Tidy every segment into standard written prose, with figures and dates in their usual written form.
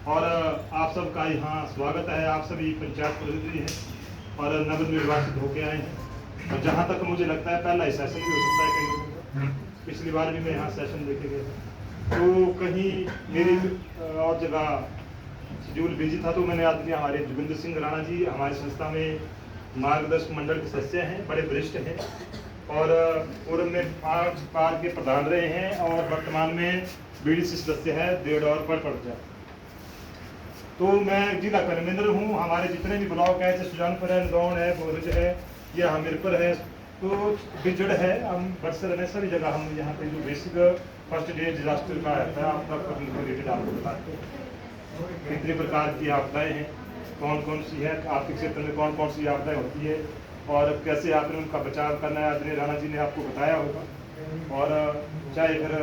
और आप सबका यहाँ स्वागत है। आप सभी पंचायत प्रतिनिधि हैं और नवनिर्वाचित होके आए हैं और जहाँ तक मुझे लगता है पहला ही सेशन भी हो सकता है कहीं लोगों का। पिछली बार भी मैं यहाँ सेशन देखे गया था, तो कहीं मेरी और जगह शेड्यूल बिजी था, तो मैंने आदमी हमारे जोगिंदर सिंह राणा जी हमारी संस्था में मार्गदर्शक मंडल के सदस्य हैं, बड़े वरिष्ठ हैं और पूर्व में 5 बार के प्रधान रहे हैं और वर्तमान में बीडीसी सदस्य है डेढ़ और पड़ जाए। तो मैं जिला कन्वीनर हूँ। हमारे जितने भी ब्लॉक है, जैसे सुजानपुर है, नदौन है, बोरज है या हमीरपुर है, तो बिजड़ है, हम बरसर में सभी जगह हम यहाँ पे जो बेसिक फर्स्ट डे डिजास्टर का रहता है आपका रिलेटेड आपको बताते हैं कितने प्रकार की आपदाएं हैं, कौन कौन सी है, आपके क्षेत्र में कौन कौन सी आपदाएं होती है और कैसे आपने उनका बचाव करना है। आदरणीय राणा जी ने आपको बताया होगा। और चाहे फिर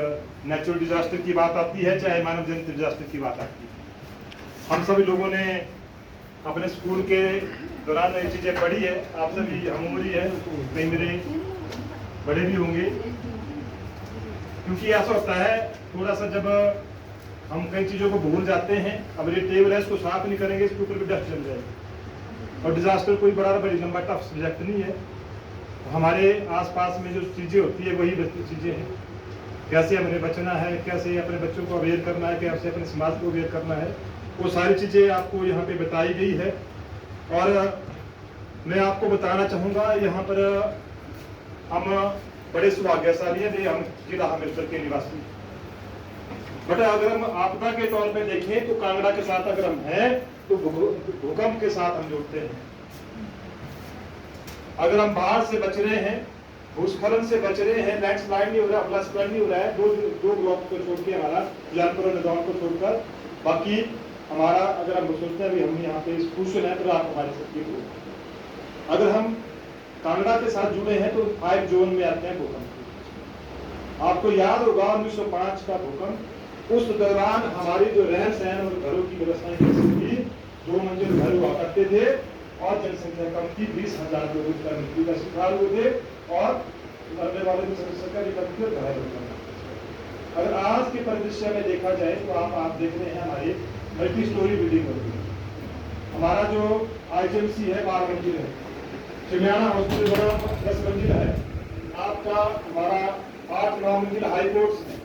नेचुरल डिजास्टर की बात आती है, चाहे मानव जनित डिजास्टर की बात आती है, हम सभी लोगों ने अपने स्कूल के दौरान ये चीज़ें पढ़ी है। आप सभी हम उम्र ही है, कई मेरे बड़े भी होंगे, क्योंकि ऐसा होता है थोड़ा सा जब हम कई चीज़ों को भूल जाते हैं। अब ये टेबल है, इसको साफ नहीं करेंगे, इसके ऊपर भी डस्ट जम जाएगी। और डिजास्टर कोई बड़ी लंबा टफ सब्जेक्ट नहीं है। हमारे आसपास में जो चीज़ें होती है वही चीज़ें हैं। कैसे हमें बचना है, कैसे अपने बच्चों को अवेयर करना है, कैसे अपने समाज को अवेयर करना है, वो सारी चीज़ें आपको यहाँ पे बताई गई है। और मैं आपको बताना चाहूँगा, यहाँ पर हम बड़े सौभाग्यशाली हैं, हम जिला हमीरपुर के निवासी। बट अगर हम आपदा के तौर पे देखें तो कांगड़ा के साथ अगर हम हैं तो भूकंप के साथ हम जुड़ते हैं। अगर हम बाढ़ से बच रहे हैं, भूस्खलन से बच रहे हैं, लैंडस्लाइड नहीं हो रहा, फ्लड नहीं हो रहा है, दो ब्लॉक को छोड़ के हमारा सुजानपुर और नदौन को छोड़कर बाकी हमारा, अगर हम सोचते हैं भी हम यहाँ पे खुश हैं तो आप हमारे साथ। अगर हम कांगड़ा के साथ जुड़े हैं तो 5 जोन में आते हैं भूकंप। आपको याद होगा 1905 का भूकंप, उस दौरान हमारी जो रहन सहन और घरों की व्यवस्थाएं कैसी थी। 2 मंजिल घर हुआ करते थे और जनसंख्या कम थी, 20,000 लोग उसका मृत्यु का शिकार हुए थे और मरने वाले की संख्या भी कम थी और घायल हो गए। अगर आज के परिदृश्य में देखा जाए तो आप देख रहे हैं हमारे मल्टी स्टोरी बिल्डिंग होती है। हमारा जो आईजीएमसी है 12 मंजिल है, चिमियाना हॉस्पिटल बना 10 मंजिल है, आपका हमारा 8-9 मंजिल हाई कोर्ट्स है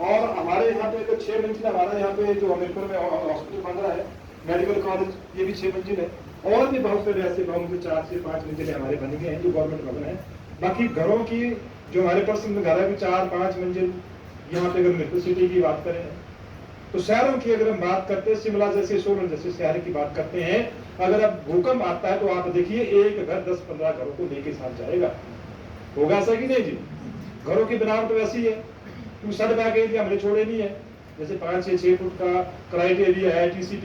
और हमारे यहाँ पे जो 6 मंजिल हमारा यहाँ पे जो हमीरपुर में हॉस्पिटल बन रहा है, मेडिकल कॉलेज, ये भी 6 मंजिल है। और भी बहुत सारे ऐसे बहुमंजिल 4 से 5 मंजिल हमारे बन गए हैं जो गवर्नमेंट भवन है। बाकी घरों की जो हमारे पर्सनल घर है 4-5 मंजिल। यहाँ पे अगर मेट्रो सिटी की बात करें तो शहरों की अगर हम बात करते हैं, शिमला जैसे सोलन जैसे शहर की बात करते हैं, अगर अब भूकंप आता है तो आप देखिए एक घर 10-15 घरों को लेके साथ जाएगा। होगा ऐसा कि नहीं जी? घरों की बनावट वैसी है, सड़क एरिया हमने छोड़े नहीं है, जैसे 5 से 6 फुट का क्राइटेरिया है, टीसी